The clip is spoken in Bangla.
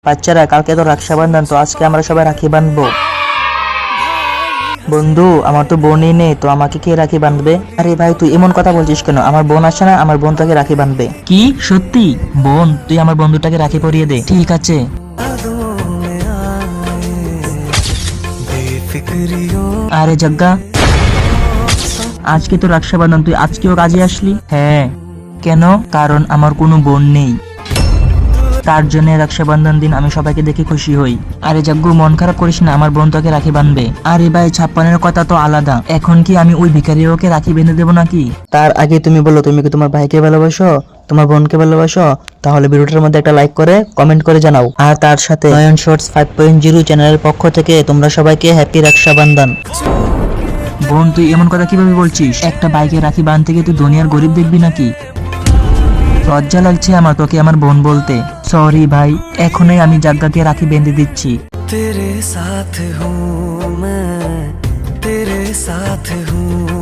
বাচ্চারা, কালকে তো রক্ষাবন্ধন, তো আজকে আমরা সবাই রাখি বাঁধবো। বন্ধু, আমার তো বোনই নেই, তো আমাকে কে রাখি বাঁধবে? আরে ভাই, তুই এমন কথা বলছিস কেন? আমার বোন আছে না, আমার বোন তোকে রাখি বাঁধবে। কি সত্যি? বোন, তুই আমার বন্ধুটাকে রাখি পরিয়ে দে। ঠিক আছে। আরে জগ্গা, আজকে তো রক্ষাবন্ধন, তুই আজকেও কাজে আসলি? হ্যাঁ। কেন? কারণ আমার কোনো বোন নেই, তার জন্য রক্ষাবন্ধন দিন আমি সবাইকে দেখে খুশি হই। আরে জাগ্গু, মন খারাপ করিস না, আমার বোন তোকে রাখি বাঁধবে। আরে ভাই, 56-এর কথা তো আলাদা, এখন কি আমি ওই ভিখারিওকে রাখি বেঁধে দেবো নাকি? তার আগে তুমি বলো, তুমি কি তোমার ভাইকে ভালোবাসো, তোমার বোনকে ভালোবাসো? তাহলে ভিডিওটার মধ্যে একটা লাইক করে কমেন্ট করে জানাও। আর তার সাথে নয়ন শর্টস 5.0 চ্যানেলের পক্ষ থেকে তোমরা সবাইকে হ্যাপি রক্ষাবন্ধন। বোন, তুই এমন কথা কিভাবে বলছিস? একটা বাইকে রাখি বাঁধতে গিয়ে তুই দুনিয়ার গরিব দেখবি নাকি? লজ্জা লাগছে আমার তোকে আমার বোন বলতে। সরি ভাই, এখনই আমি জাগ্গাকে রাখি বেঁধে দিচ্ছি। तेरे साथ हूँ मैं, तेरे साथ हूँ